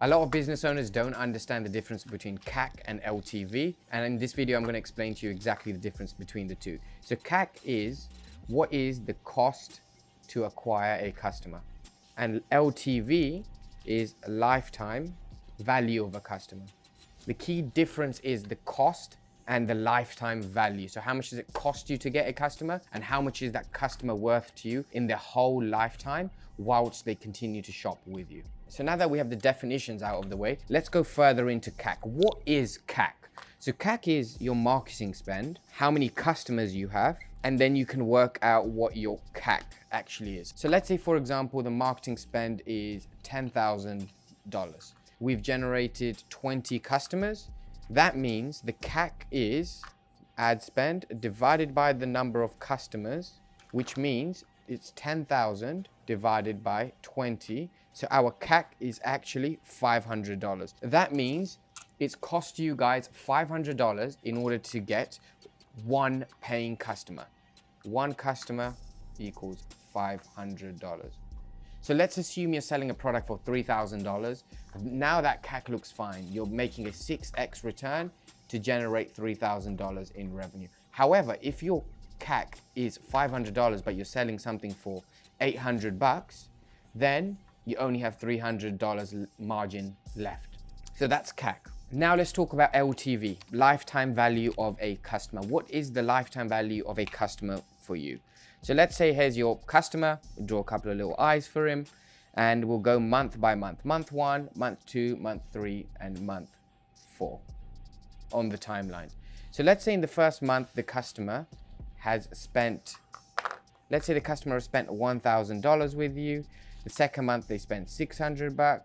A lot of business owners don't understand the difference between CAC and LTV. And in this video, I'm going to explain to you exactly the difference between the two. So CAC is what is the cost to acquire a customer. And LTV is a lifetime value of a customer. The key difference is the cost and the lifetime value. So how much does it cost you to get a customer, and how much is that customer worth to you in their whole lifetime whilst they continue to shop with you. So now that we have the definitions out of the way, let's go further into CAC. What is CAC? So CAC is your marketing spend, how many customers you have, and then you can work out what your CAC actually is. So let's say, for example, the marketing spend is $10,000. We've generated 20 customers. That means the CAC is ad spend divided by the number of customers, which means it's 10,000 divided by 20. So our CAC is actually $500. That means it's cost you guys $500 in order to get one paying customer. One customer equals $500. So let's assume you're selling a product for $3,000. Now that CAC looks fine. You're making a 6x return to generate $3,000 in revenue. However, if your CAC is $500, but you're selling something for $800, then you only have $300 margin left. So that's CAC. Now let's talk about LTV, lifetime value of a customer. What is the lifetime value of a customer for you? So let's say here's your customer, we'll draw a couple of little eyes for him, and we'll go month by month. Month 1, month 2, month 3, and month 4 on the timeline. So let's say in the first month, the customer has spent, let's say the customer has spent $1,000 with you. The second month, they spent $600.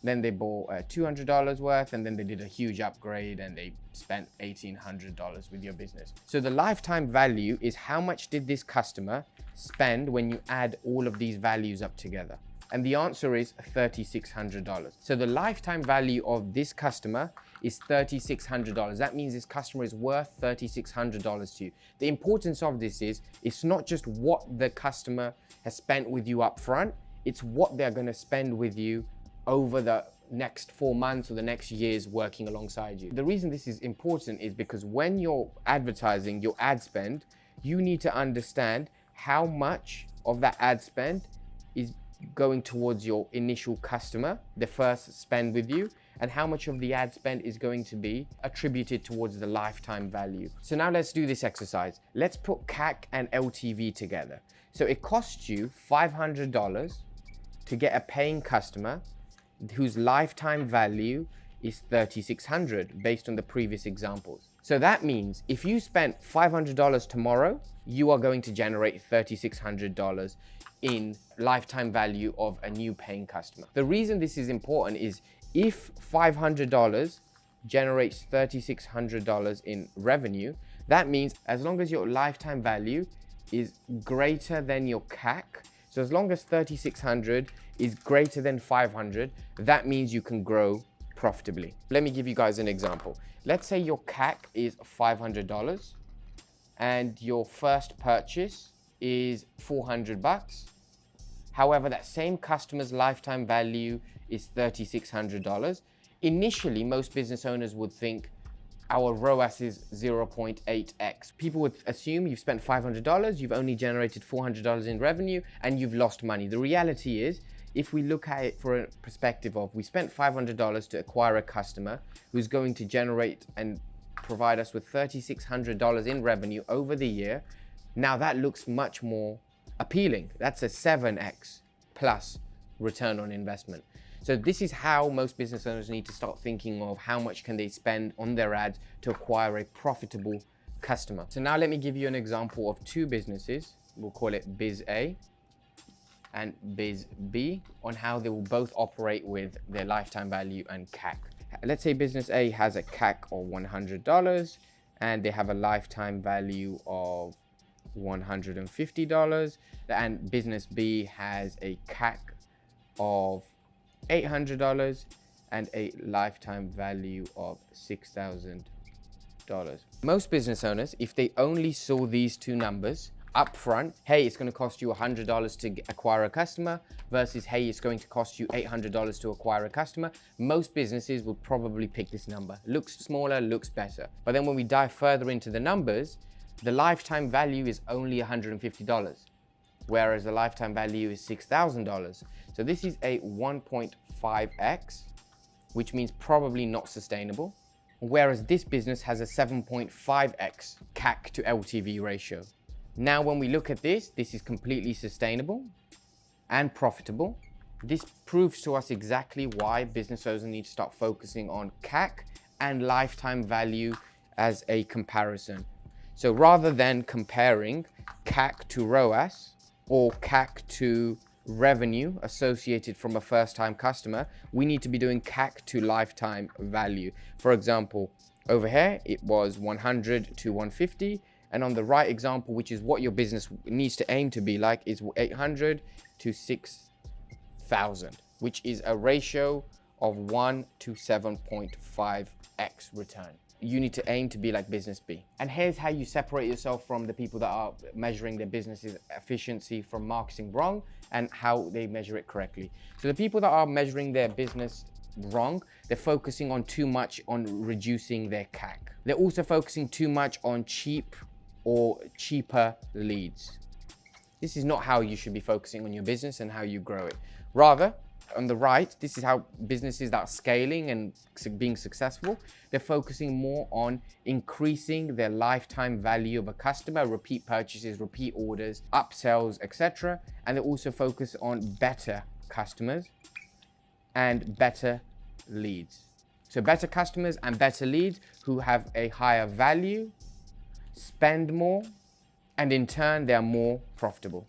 Then they bought $200 worth, and then they did a huge upgrade and they spent $1,800 with your business. So the lifetime value is how much did this customer spend when you add all of these values up together? And the answer is $3,600. So the lifetime value of this customer is $3,600. That means this customer is worth $3,600 to you. The importance of this is it's not just what the customer has spent with you up front, it's what they're going to spend with you over the next 4 months or the next years working alongside you. The reason this is important is because when you're advertising your ad spend, you need to understand how much of that ad spend is going towards your initial customer, the first spend with you, and how much of the ad spend is going to be attributed towards the lifetime value. So now let's do this exercise. Let's put CAC and LTV together. So it costs you $500 to get a paying customer whose lifetime value is $3,600 based on the previous examples. So that means if you spent $500 tomorrow, you are going to generate $3,600 in lifetime value of a new paying customer. The reason this is important is if $500 generates $3,600 in revenue, that means as long as your lifetime value is greater than your CAC, so as long as 3,600 is greater than 500, that means you can grow profitably. Let me give you guys an example. Let's say your CAC is $500 and your first purchase is $400. However, that same customer's lifetime value is $3,600. Initially, most business owners would think our ROAS is 0.8x. People would assume you've spent $500, you've only generated $400 in revenue, and you've lost money. The reality is, if we look at it for a perspective of we spent $500 to acquire a customer who's going to generate and provide us with $3,600 in revenue over the year, now that looks much more appealing. That's a 7x plus return on investment. So this is how most business owners need to start thinking of how much can they spend on their ads to acquire a profitable customer. So now let me give you an example of two businesses. We'll call it Biz A and Biz B on how they will both operate with their lifetime value and CAC. Let's say business A has a CAC of $100 and they have a lifetime value of $150, and business B has a CAC of $800 and a lifetime value of $6,000. Most business owners, if they only saw these two numbers, upfront, hey, it's going to cost you $100 to acquire a customer versus, hey, it's going to cost you $800 to acquire a customer, most businesses will probably pick this number. Looks smaller, looks better. But then when we dive further into the numbers, the lifetime value is only $150, whereas the lifetime value is $6,000. So this is a 1.5x, which means probably not sustainable. Whereas this business has a 7.5x CAC to LTV ratio. Now, when we look at this is completely sustainable and profitable. This proves to us exactly why business owners need to start focusing on CAC and lifetime value as a comparison. So rather than comparing CAC to ROAS or CAC to revenue associated from a first-time customer, we need to be doing CAC to lifetime value. For example, over here, it was 100 to 150. And on the right example, which is what your business needs to aim to be like, is 800 to 6,000, which is a ratio of 1 to 7.5x return. You need to aim to be like business B. And here's how you separate yourself from the people that are measuring their business's efficiency from marketing wrong and how they measure it correctly. So the people that are measuring their business wrong, they're focusing on too much on reducing their CAC. They're also focusing too much on cheap or cheaper leads. This is not how you should be focusing on your business and how you grow it. Rather, on the right, this is how businesses that are scaling and being successful, they're focusing more on increasing their lifetime value of a customer, repeat purchases, repeat orders, upsells, etc. And they also focus on better customers and better leads. So better customers and better leads who have a higher value, spend more, and in turn, they're more profitable.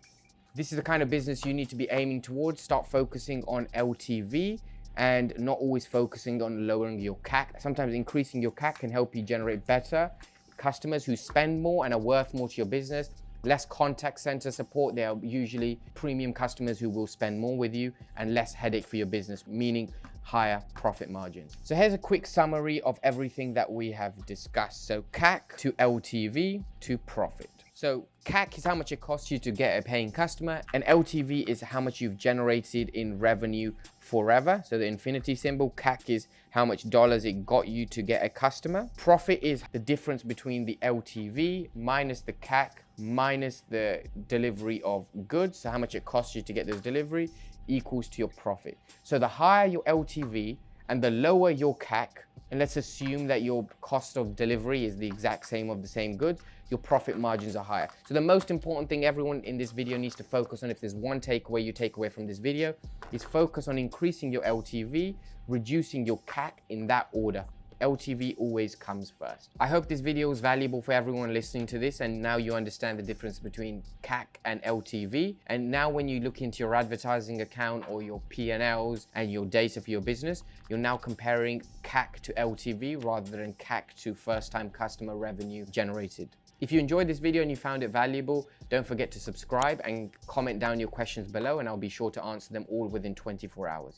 This is the kind of business you need to be aiming towards. Start focusing on LTV and not always focusing on lowering your CAC. Sometimes increasing your CAC can help you generate better customers who spend more and are worth more to your business. Less contact center support. They are usually premium customers who will spend more with you, and less headache for your business, meaning higher profit margins. So here's a quick summary of everything that we have discussed. So CAC to LTV to profit. So CAC is how much it costs you to get a paying customer, and LTV is how much you've generated in revenue forever. So the infinity symbol, CAC is how much dollars it got you to get a customer. Profit is the difference between the LTV minus the CAC minus the delivery of goods. So how much it costs you to get those delivery equals to your profit. So the higher your LTV and the lower your CAC, and let's assume that your cost of delivery is the exact same of the same goods, your profit margins are higher. So the most important thing everyone in this video needs to focus on, if there's one takeaway you take away from this video, is focus on increasing your LTV, reducing your CAC in that order. LTV always comes first. I hope this video was valuable for everyone listening to this, and now you understand the difference between CAC and LTV. And now when you look into your advertising account or your P&Ls and your data for your business, you're now comparing CAC to LTV rather than CAC to first-time customer revenue generated. If you enjoyed this video and you found it valuable, don't forget to subscribe and comment down your questions below, and I'll be sure to answer them all within 24 hours.